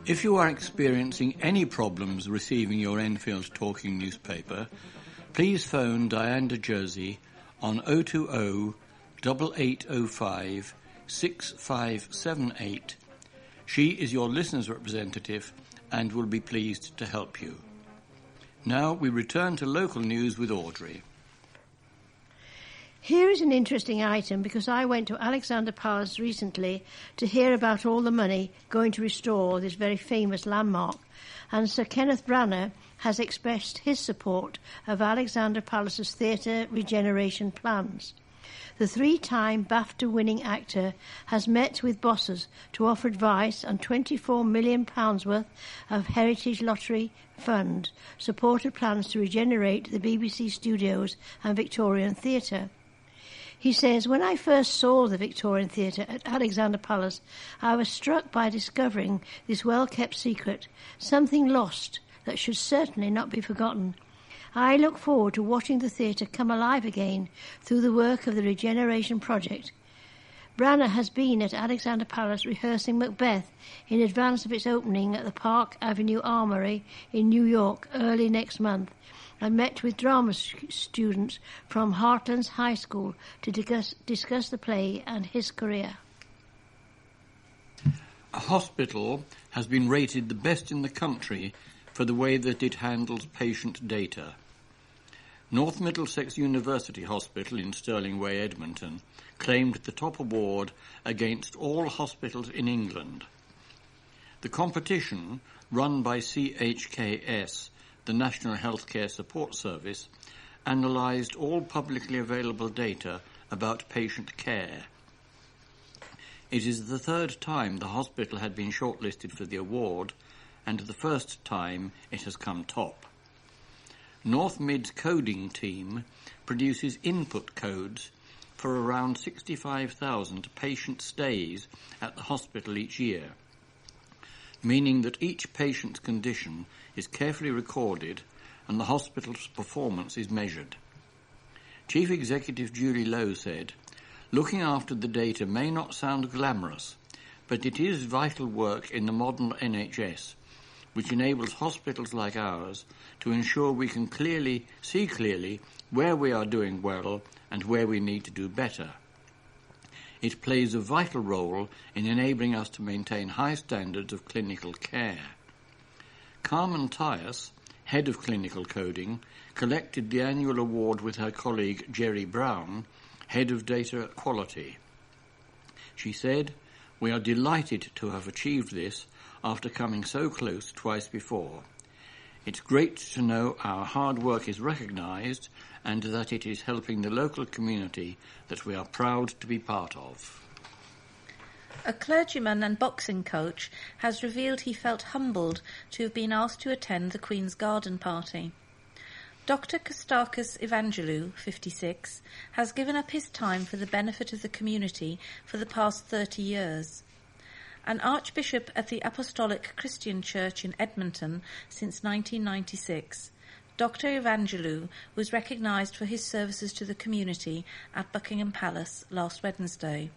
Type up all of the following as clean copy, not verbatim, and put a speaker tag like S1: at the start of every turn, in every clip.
S1: If you are experiencing any problems receiving your Enfield Talking newspaper, please phone Diana Jersey on 020 8805 6578. She is your listener's representative and will be pleased to help you. Now we return to local news with Audrey.
S2: Here is an interesting item because I went to Alexander Palace recently to hear about all the money going to restore this very famous landmark, and Sir Kenneth Branagh has expressed his support of Alexander Palace's theatre regeneration plans. The 3-time BAFTA-winning actor has met with bosses to offer advice on £24 million worth of Heritage Lottery Fund supported plans to regenerate the BBC Studios and Victorian Theatre. He says, when I first saw the Victorian Theatre at Alexander Palace, I was struck by discovering this well-kept secret, something lost that should certainly not be forgotten. I look forward to watching the theatre come alive again through the work of the Regeneration Project. Branagh has been at Alexander Palace rehearsing Macbeth in advance of its opening at the Park Avenue Armory in New York early next month, and met with drama students from Heartlands High School to discuss the play and his career.
S1: A hospital has been rated the best in the country for the way that it handles patient data. North Middlesex University Hospital in Stirling Way, Edmonton, claimed the top award against all hospitals in England. The competition, run by CHKS, the National Healthcare Support Service, analysed all publicly available data about patient care. It is the 3rd time the hospital had been shortlisted for the award, and the first time it has come top. North Mid's coding team produces input codes for around 65,000 patient stays at the hospital each year, meaning that each patient's condition is carefully recorded and the hospital's performance is measured. Chief Executive Julie Lowe said, "Looking after the data may not sound glamorous, but it is vital work in the modern NHS, which enables hospitals like ours to ensure we can see clearly where we are doing well and where we need to do better. It plays a vital role in enabling us to maintain high standards of clinical care." Carmen Tyus, head of clinical coding, collected the annual award with her colleague Jerry Brown, head of data quality. She said, "We are delighted to have achieved this after coming so close twice before. It's great to know our hard work is recognised and that it is helping the local community that we are proud to be part of."
S3: A clergyman and boxing coach has revealed he felt humbled to have been asked to attend the Queen's Garden Party. Dr. Kostakis Evangelou, 56, has given up his time for the benefit of the community for the past 30 years. An archbishop at the Apostolic Christian Church in Edmonton since 1996, Dr. Evangelou was recognised for his services to the community at Buckingham Palace last Wednesday.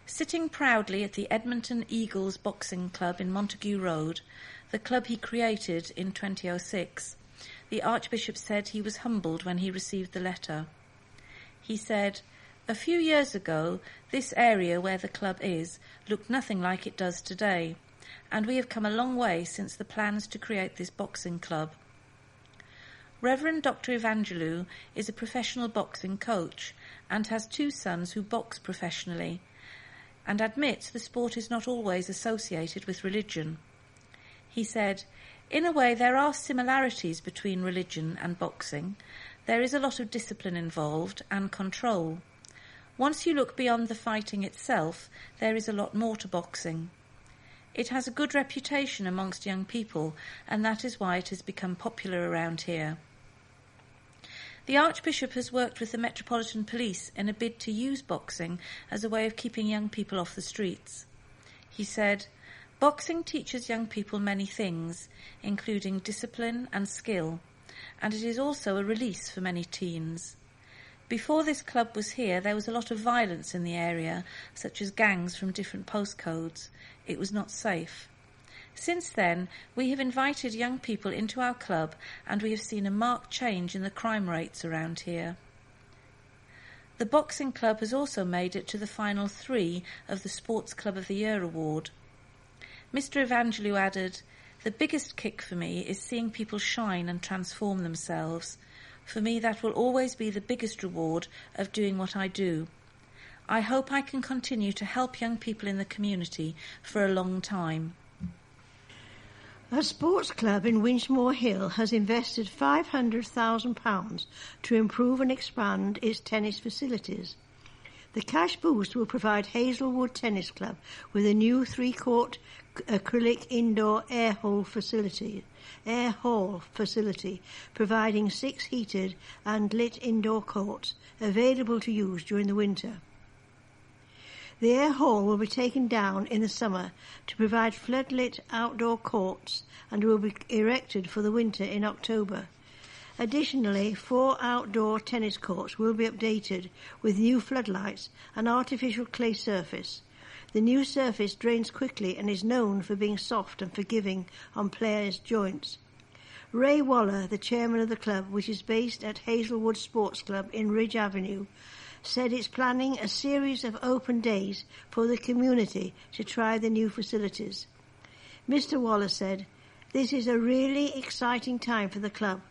S3: Sitting proudly at the Edmonton Eagles Boxing Club in Montague Road, the club he created in 2006, the Archbishop said he was humbled when he received the letter. He said, "A few years ago, this area where the club is looked nothing like it does today, and we have come a long way since the plans to create this boxing club." Reverend Dr. Evangelou is a professional boxing coach and has 2 sons who box professionally, and admits the sport is not always associated with religion. He said, "In a way there are similarities between religion and boxing. There is a lot of discipline involved and control. Once you look beyond the fighting itself, there is a lot more to boxing. It has a good reputation amongst young people, and that is why it has become popular around here." The Archbishop has worked with the Metropolitan Police in a bid to use boxing as a way of keeping young people off the streets. He said, "Boxing teaches young people many things, including discipline and skill, and it is also a release for many teens. Before this club was here, there was a lot of violence in the area, such as gangs from different postcodes. It was not safe. Since then, we have invited young people into our club and we have seen a marked change in the crime rates around here. The boxing club has also made it to the final 3 of the Sports Club of the Year award. Mr. Evangelou added, "The biggest kick for me is seeing people shine and transform themselves. For me, that will always be the biggest reward of doing what I do. I hope I can continue to help young people in the community for a long time."
S2: A sports club in Winchmore Hill has invested £500,000 to improve and expand its tennis facilities. The cash boost will provide Hazelwood Tennis Club with a new 3-court acrylic indoor air hall facility, providing 6 heated and lit indoor courts available to use during the winter. The air hall will be taken down in the summer to provide floodlit outdoor courts and will be erected for the winter in October. Additionally, 4 outdoor tennis courts will be updated with new floodlights and artificial clay surface. The new surface drains quickly and is known for being soft and forgiving on players' joints. Ray Waller, the chairman of the club, which is based at Hazelwood Sports Club in Ridge Avenue, said it's planning a series of open days for the community to try the new facilities. Mr. Waller said, "This is a really exciting time for the club.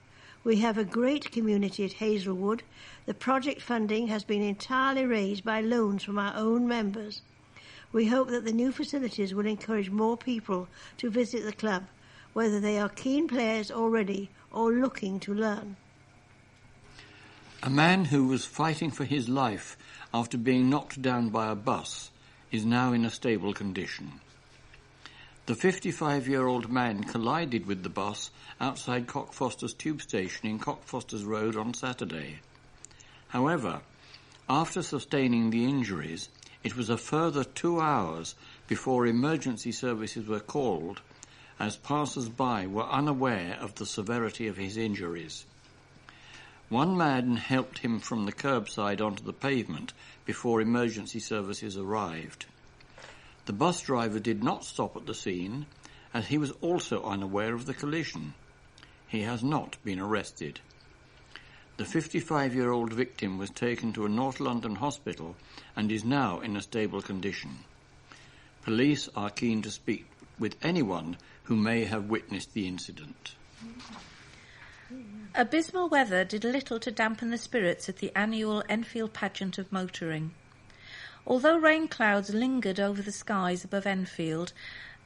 S2: We have a great community at Hazelwood. The project funding has been entirely raised by loans from our own members. We hope that the new facilities will encourage more people to visit the club, whether they are keen players already or looking to learn."
S1: A man who was fighting for his life after being knocked down by a bus is now in a stable condition. The 55-year-old man collided with the bus outside Cockfosters Tube Station in Cockfosters Road on Saturday. However, after sustaining the injuries, it was a further 2 hours before emergency services were called, as passers-by were unaware of the severity of his injuries. One man helped him from the curbside onto the pavement before emergency services arrived. The bus driver did not stop at the scene, as he was also unaware of the collision. He has not been arrested. The 55-year-old victim was taken to a North London hospital and is now in a stable condition. Police are keen to speak with anyone who may have witnessed the incident.
S3: Abysmal weather did little to dampen the spirits at the annual Enfield pageant of motoring. Although rain clouds lingered over the skies above Enfield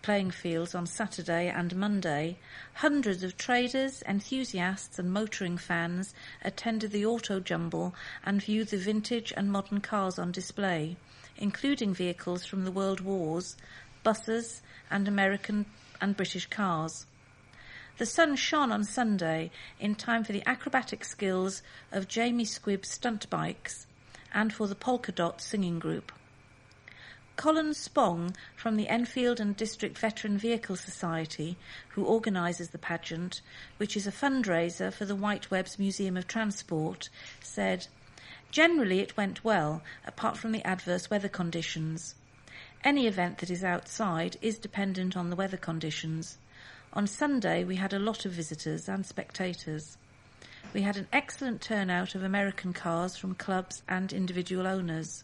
S3: playing fields on Saturday and Monday, hundreds of traders, enthusiasts and motoring fans attended the auto jumble and viewed the vintage and modern cars on display, including vehicles from the World Wars, buses and American and British cars. The sun shone on Sunday in time for the acrobatic skills of Jamie Squibb's stunt bikes and for the Polka Dot singing group. Colin Spong from the Enfield and District Veteran Vehicle Society, who organises the pageant, which is a fundraiser for the White Webb's Museum of Transport, said, "Generally it went well, apart from the adverse weather conditions. Any event that is outside is dependent on the weather conditions. On Sunday we had a lot of visitors and spectators. We had an excellent turnout of American cars from clubs and individual owners."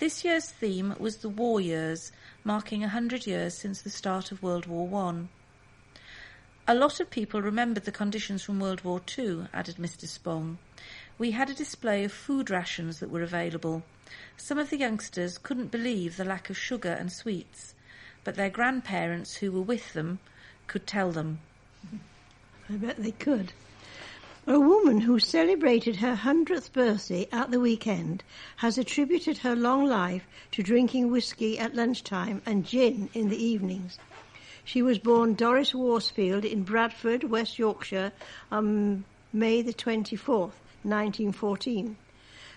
S3: This year's theme was the War Years, marking 100 years since the start of World War I. "A lot of people remembered the conditions from World War II," added Mr. Spong. "We had a display of food rations that were available. Some of the youngsters couldn't believe the lack of sugar and sweets, but their grandparents who were with them could tell them."
S2: I bet they could. A woman who celebrated her 100th birthday at the weekend has attributed her long life to drinking whiskey at lunchtime and gin in the evenings. She was born Doris Worsfield in Bradford, West Yorkshire, on May the 24th, 1914.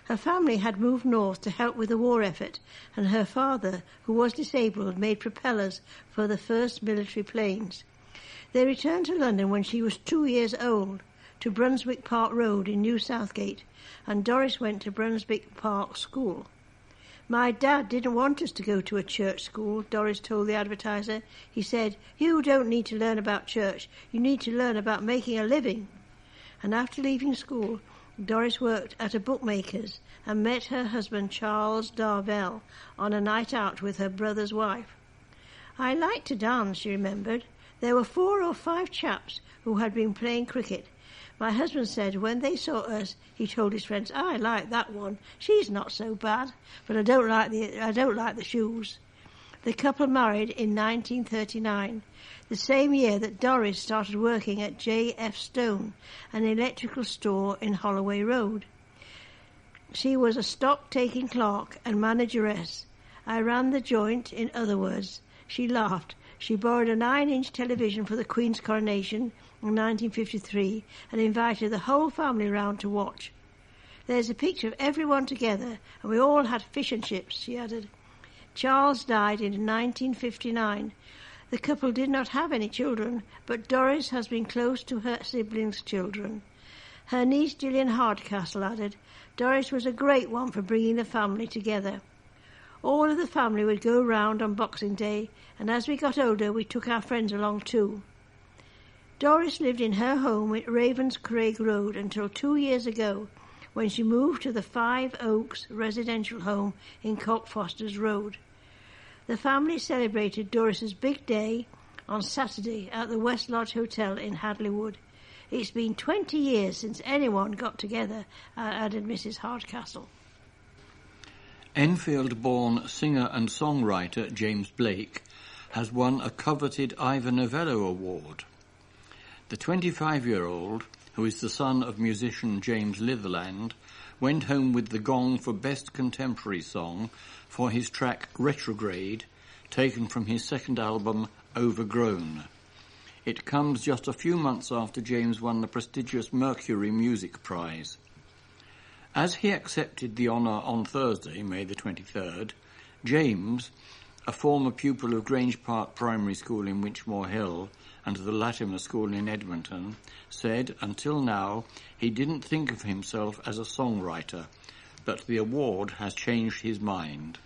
S2: Her family had moved north to help with the war effort, and her father, who was disabled, made propellers for the first military planes. They returned to London when she was 2 years old, to Brunswick Park Road in New Southgate, and Doris went to Brunswick Park School. My dad didn't want us to go to a church school, Doris told the Advertiser. He said, "You don't need to learn about church. You need to learn about making a living." And after leaving school, Doris worked at a bookmaker's and met her husband Charles Darvell on a night out with her brother's wife. "I liked to dance," she remembered. "There were 4 or 5 chaps who had been playing cricket. My husband said when they saw us, he told his friends, 'I like that one. She's not so bad, but I don't like the shoes.'" The couple married in 1939, the same year that Doris started working at J.F. Stone, an electrical store in Holloway Road. She was a stock-taking clerk and manageress. "I ran the joint, in other words." She laughed. She borrowed a 9-inch television for the Queen's coronation in 1953 and invited the whole family round to watch. "There's a picture of everyone together, and we all had fish and chips," she added. Charles died in 1959. The couple did not have any children, but Doris has been close to her siblings' children. Her niece Gillian Hardcastle added, "Doris was a great one for bringing the family together. All of the family would go round on Boxing Day, and as we got older we took our friends along too." Doris lived in her home at Ravenscraig Road until 2 years ago, when she moved to the 5 Oaks residential home in Cockfosters Road. The family celebrated Doris's big day on Saturday at the West Lodge Hotel in Hadley Wood. "It's been 20 years since anyone got together," added Mrs. Hardcastle.
S1: Enfield-born singer and songwriter James Blake has won a coveted Ivor Novello Award. The 25-year-old, who is the son of musician James Litherland, went home with the gong for Best Contemporary Song for his track Retrograde, taken from his second album Overgrown. It comes just a few months after James won the prestigious Mercury Music Prize. As he accepted the honour on Thursday, May the 23rd, James, a former pupil of Grange Park Primary School in Winchmore Hill and the Latimer School in Edmonton, said until now he didn't think of himself as a songwriter, but the award has changed his mind.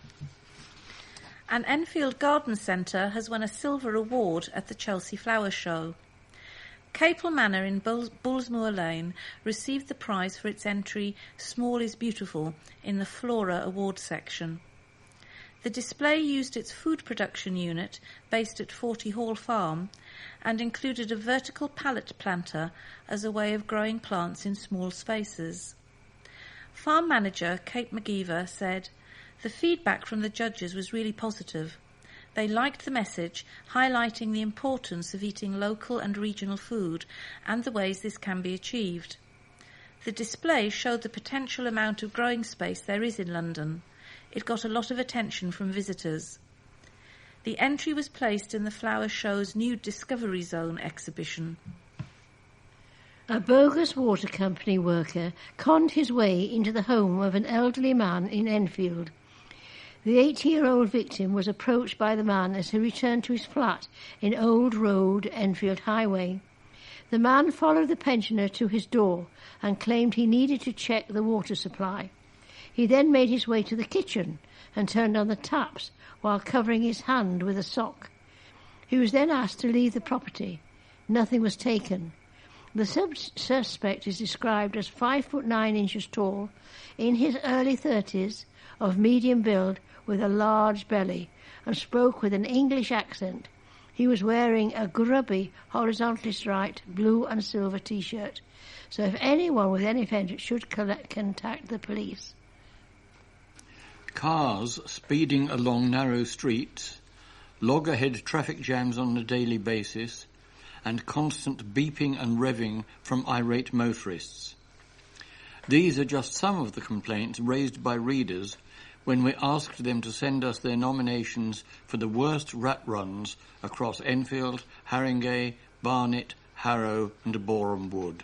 S3: An Enfield Garden Centre has won a silver award at the Chelsea Flower Show. Capel Manor in Bullsmoor Lane received the prize for its entry "Small is Beautiful" in the Flora Award section. The display used its food production unit, based at 40 Hall Farm, and included a vertical pallet planter as a way of growing plants in small spaces. Farm manager Kate McGeever said, "The feedback from the judges was really positive. They liked the message, highlighting the importance of eating local and regional food and the ways this can be achieved. The display showed the potential amount of growing space there is in London. It got a lot of attention from visitors." The entry was placed in the Flower Show's new Discovery Zone exhibition.
S2: A bogus water company worker conned his way into the home of an elderly man in Enfield. The 80-year-old victim was approached by the man as he returned to his flat in Old Road, Enfield Highway. The man followed the pensioner to his door and claimed he needed to check the water supply. He then made his way to the kitchen and turned on the taps while covering his hand with a sock. He was then asked to leave the property. Nothing was taken. The suspect is described as 5'9" tall, in his early 30s, of medium build with a large belly, and spoke with an English accent. He was wearing a grubby, horizontally striped blue and silver T-shirt. So if anyone with any offence should contact the police.
S1: Cars speeding along narrow streets, loggerhead traffic jams on a daily basis, and constant beeping and revving from irate motorists. These are just some of the complaints raised by readers when we asked them to send us their nominations for the worst rat runs across Enfield, Haringey, Barnet, Harrow and Boreham Wood.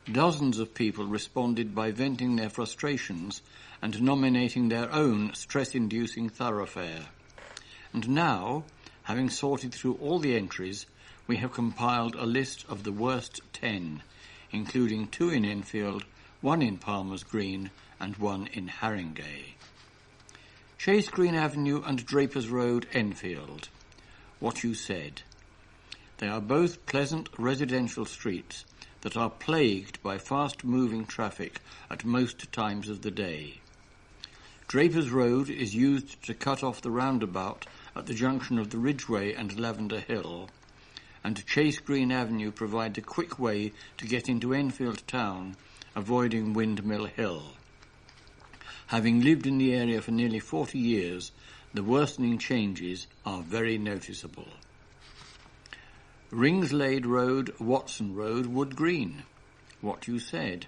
S1: Dozens of people responded by venting their frustrations and nominating their own stress-inducing thoroughfare. And now, having sorted through all the entries, we have compiled a list of the worst 10, including 2 in Enfield, 1 in Palmer's Green and 1 in Haringey. Chase Green Avenue and Drapers Road, Enfield. What you said. They are both pleasant residential streets that are plagued by fast-moving traffic at most times of the day. Drapers Road is used to cut off the roundabout at the junction of the Ridgeway and Lavender Hill, and Chase Green Avenue provides a quick way to get into Enfield town, avoiding Windmill Hill. Having lived in the area for nearly 40 years, the worsening changes are very noticeable. Ringslade Road, Watson Road, Wood Green. What you said.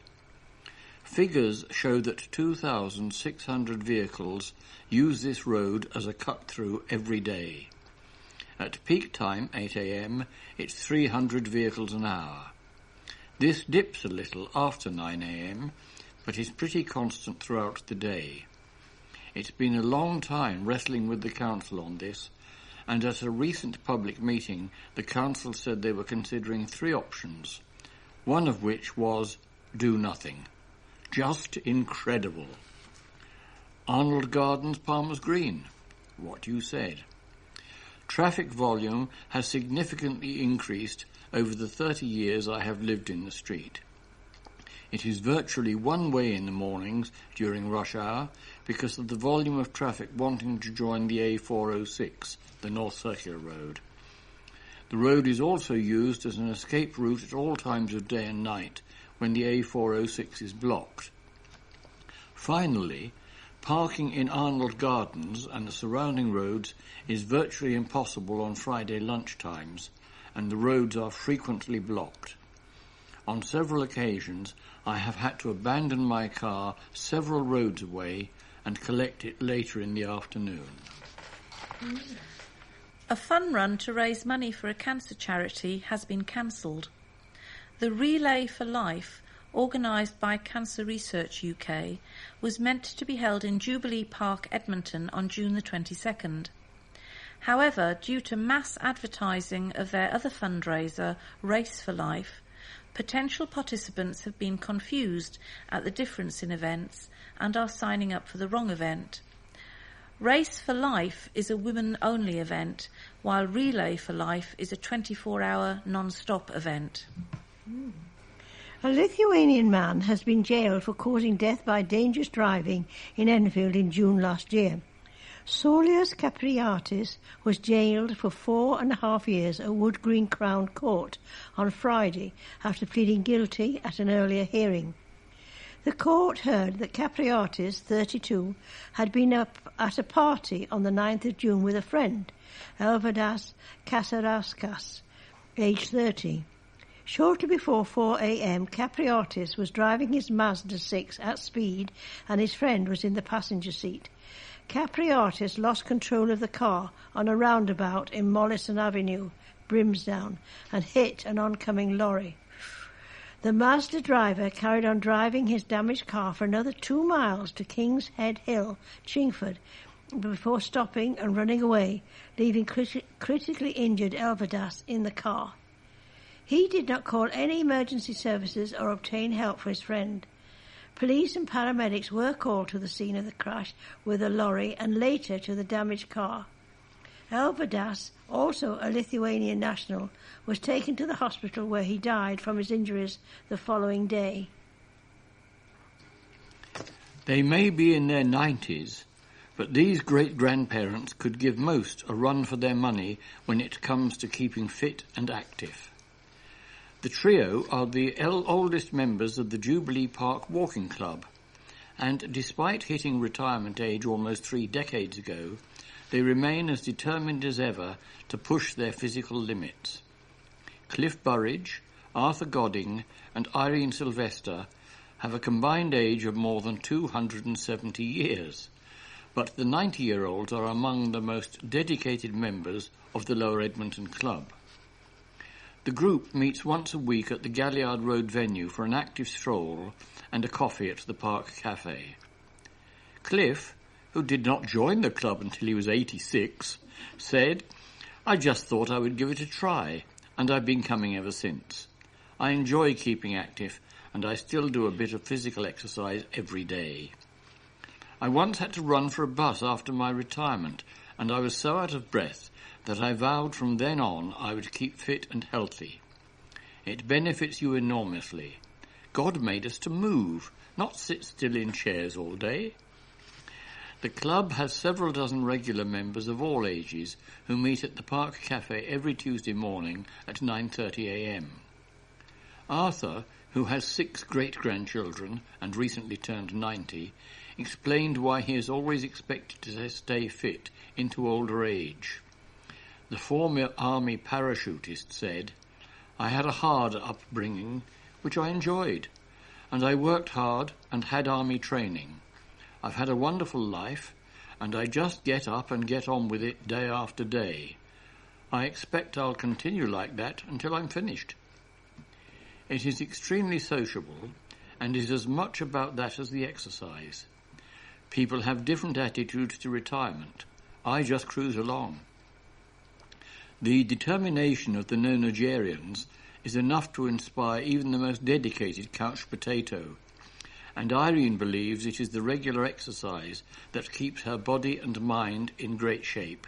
S1: Figures show that 2,600 vehicles use this road as a cut-through every day. At peak time, 8 a.m., it's 300 vehicles an hour. This dips a little after 9 a.m., but is pretty constant throughout the day. It's been a long time wrestling with the council on this, and at a recent public meeting, the council said they were considering 3 options, one of which was do nothing. Just incredible. Arnold Gardens, Palmer's Green. What you said. Traffic volume has significantly increased over the 30 years I have lived in the street. It is virtually one way in the mornings during rush hour because of the volume of traffic wanting to join the A406, the North Circular Road. The road is also used as an escape route at all times of day and night when the A406 is blocked. Finally, parking in Arnold Gardens and the surrounding roads is virtually impossible on Friday lunchtimes, and the roads are frequently blocked. On several occasions, I have had to abandon my car several roads away and collect it later in the afternoon.
S3: A fun run to raise money for a cancer charity has been cancelled. The Relay for Life, organised by Cancer Research UK, was meant to be held in Jubilee Park, Edmonton on June the 22nd. However, due to mass advertising of their other fundraiser, Race for Life, potential participants have been confused at the difference in events and are signing up for the wrong event. Race for Life is a women-only event, while Relay for Life is a 24-hour non-stop event.
S2: A Lithuanian man has been jailed for causing death by dangerous driving in Enfield in June last year. Saulius Capriatis was jailed for 4.5 years at Wood Green Crown Court on Friday after pleading guilty at an earlier hearing. The court heard that Capriatis, 32, had been up at a party on the 9th of June with a friend, Elvadas Kasarauskas, aged 30. Shortly before 4 a.m, Capriatis was driving his Mazda 6 at speed and his friend was in the passenger seat. Capriatis lost control of the car on a roundabout in Mollison Avenue, Brimsdown, and hit an oncoming lorry. The Mazda driver carried on driving his damaged car for another 2 miles to King's Head Hill, Chingford, before stopping and running away, leaving critically injured Elvadas in the car. He did not call any emergency services or obtain help for his friend. Police and paramedics were called to the scene of the crash with a lorry and later to the damaged car. Elvadas, also a Lithuanian national, was taken to the hospital where he died from his injuries the following day.
S1: They may be in their 90s, but these great-grandparents could give most a run for their money when it comes to keeping fit and active. The trio are the oldest members of the Jubilee Park Walking Club, and despite hitting retirement age almost 3 decades ago, they remain as determined as ever to push their physical limits. Cliff Burridge, Arthur Godding, and Irene Sylvester have a combined age of more than 270 years, but the 90-year-olds are among the most dedicated members of the Lower Edmonton Club. The group meets once a week at the Galliard Road venue for an active stroll and a coffee at the Park Cafe. Cliff, who did not join the club until he was 86, said, "I just thought I would give it a try, and I've been coming ever since. I enjoy keeping active, and I still do a bit of physical exercise every day." I once had to run for a bus after my retirement, and I was so out of breath that I vowed from then on I would keep fit and healthy. It benefits you enormously. God made us to move, not sit still in chairs all day. The club has several dozen regular members of all ages who meet at the Park Cafe every Tuesday morning at 9:30 a.m. Arthur, who has 6 great-grandchildren and recently turned 90, explained why he is always expected to stay fit into older age. The former army parachutist said, "I had a hard upbringing, which I enjoyed, and I worked hard and had army training. I've had a wonderful life, and I just get up and get on with it day after day. I expect I'll continue like that until I'm finished." It is extremely sociable, and is as much about that as the exercise. People have different attitudes to retirement. I just cruise along. The determination of the nonagerians is enough to inspire even the most dedicated couch potato, and Irene believes it is the regular exercise that keeps her body and mind in great shape.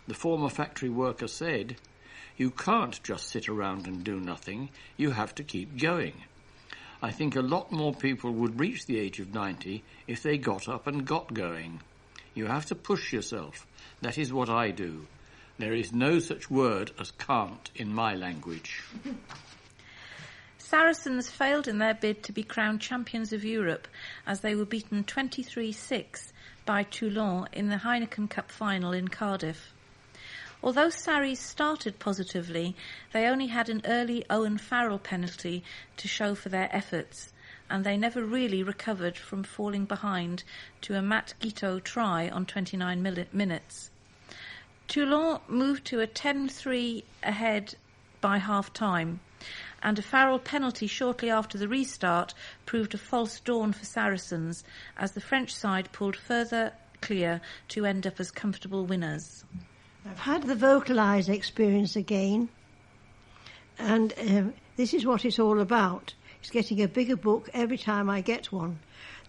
S1: The former factory worker said, "You can't just sit around and do nothing, you have to keep going." I think a lot more people would reach the age of 90 if they got up and got going. You have to push yourself. That is what I do. There is no such word as can't in my language.
S3: Saracens failed in their bid to be crowned champions of Europe as they were beaten 23-6 by Toulon in the Heineken Cup final in Cardiff. Although Sarries started positively, they only had an early Owen Farrell penalty to show for their efforts, and they never really recovered from falling behind to a Matt Guiteau try on 29 minutes. Toulon moved to a 10-3 ahead by half-time, and a Farrell penalty shortly after the restart proved a false dawn for Saracens as the French side pulled further clear to end up as comfortable winners.
S2: I've had the vocalise experience again, and this is what it's all about. It's getting a bigger book every time I get one.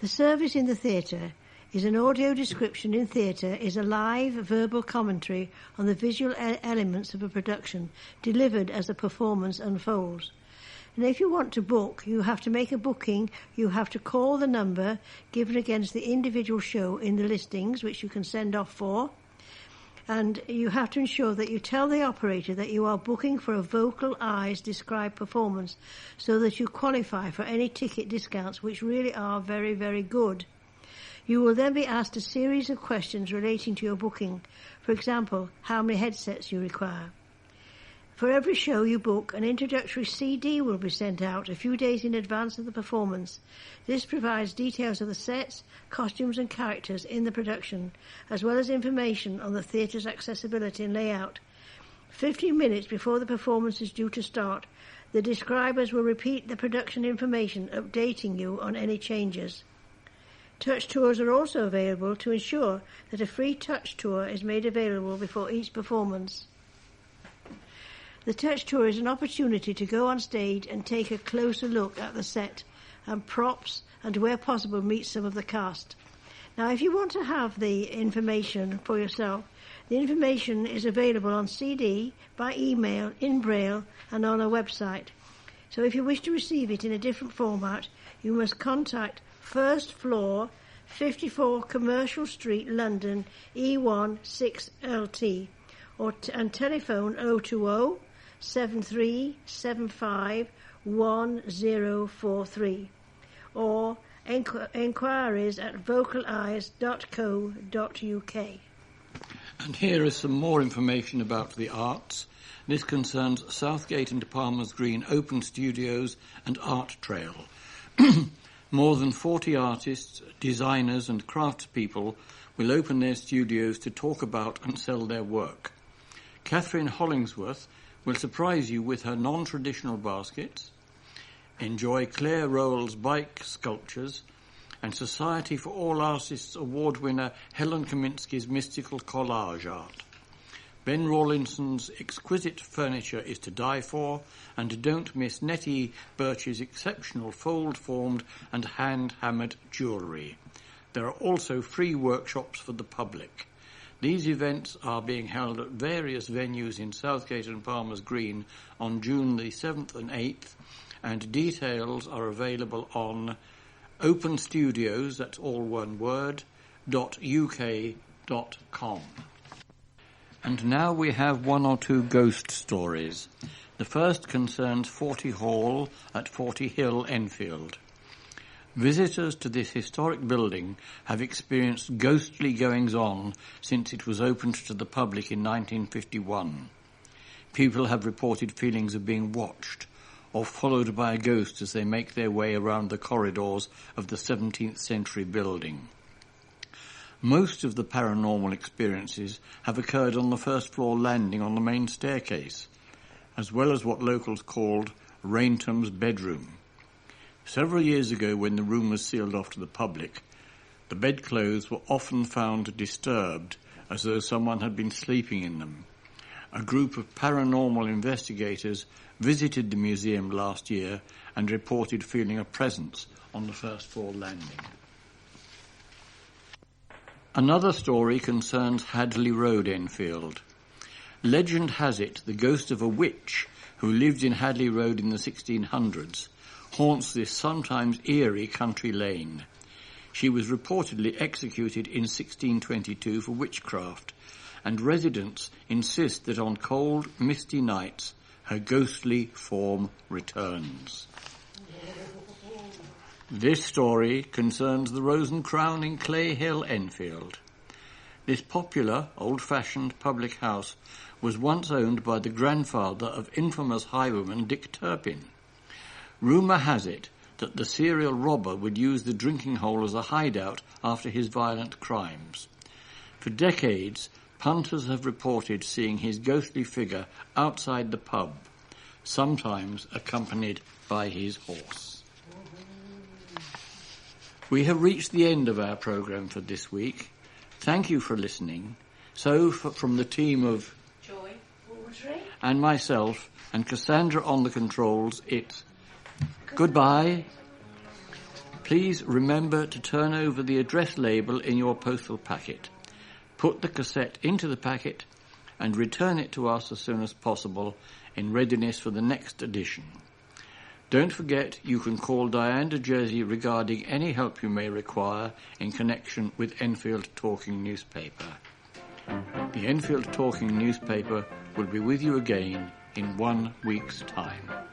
S2: The service in the theatre is an audio description in theatre, is a live verbal commentary on the visual elements of a production delivered as the performance unfolds. And if you want to book, you have to make a booking, you have to call the number given against the individual show in the listings, which you can send off for. And you have to ensure that you tell the operator that you are booking for a vocal eyes described performance so that you qualify for any ticket discounts, which really are very, very good. You will then be asked a series of questions relating to your booking. For example, how many headsets you require. For every show you book, an introductory CD will be sent out a few days in advance of the performance. This provides details of the sets, costumes and characters in the production, as well as information on the theatre's accessibility and layout. 15 minutes before the performance is due to start, the describers will repeat the production information, updating you on any changes. Touch tours are also available to ensure that a free touch tour is made available before each performance. The touch tour is an opportunity to go on stage and take a closer look at the set and props and, where possible, meet some of the cast. Now, if you want to have the information for yourself, the information is available on CD, by email, in Braille and on our website. So if you wish to receive it in a different format, you must contact First Floor, 54 Commercial Street, London, E1 6LT, and telephone 020 7375 1043, or enquiries at vocaleyes.co.uk.
S1: And here is some more information about the arts. This concerns Southgate and Palmer's Green Open Studios and Art Trail. More than 40 artists, designers and craftspeople will open their studios to talk about and sell their work. Catherine Hollingsworth will surprise you with her non-traditional baskets. Enjoy Claire Rowell's bike sculptures and Society for All Artists Award winner Helen Kaminsky's mystical collage art. Ben Rawlinson's exquisite furniture is to die for, and don't miss Nettie Birch's exceptional fold-formed and hand-hammered jewellery. There are also free workshops for the public. These events are being held at various venues in Southgate and Palmer's Green on June the 7th and 8th, and details are available on openstudios, that's all one word, .uk.com. And now we have one or two ghost stories. The first concerns 40 Hall at 40 Hill, Enfield. Visitors to this historic building have experienced ghostly goings-on since it was opened to the public in 1951. People have reported feelings of being watched or followed by a ghost as they make their way around the corridors of the 17th century building. Most of the paranormal experiences have occurred on the first floor landing on the main staircase, as well as what locals called Raintum's bedroom. Several years ago, when the room was sealed off to the public, the bedclothes were often found disturbed, as though someone had been sleeping in them. A group of paranormal investigators visited the museum last year and reported feeling a presence on the first floor landing. Another story concerns Hadley Road, Enfield. Legend has it the ghost of a witch who lived in Hadley Road in the 1600s haunts this sometimes eerie country lane. She was reportedly executed in 1622 for witchcraft, and residents insist that on cold, misty nights her ghostly form returns. This story concerns the Rose and Crown in Clay Hill, Enfield. This popular, old-fashioned public house was once owned by the grandfather of infamous highwayman Dick Turpin. Rumour has it that the serial robber would use the drinking hole as a hideout after his violent crimes. For decades, punters have reported seeing his ghostly figure outside the pub, sometimes accompanied by his horse. We have reached the end of our programme for this week. Thank you for listening. So, from the team of
S3: Joy,
S2: Audrey,
S1: and myself and Cassandra on the controls, it's goodbye. Please remember to turn over the address label in your postal packet. Put the cassette into the packet and return it to us as soon as possible in readiness for the next edition. Don't forget you can call Diane de Jersey regarding any help you may require in connection with Enfield Talking Newspaper. The Enfield Talking Newspaper will be with you again in 1 week's time.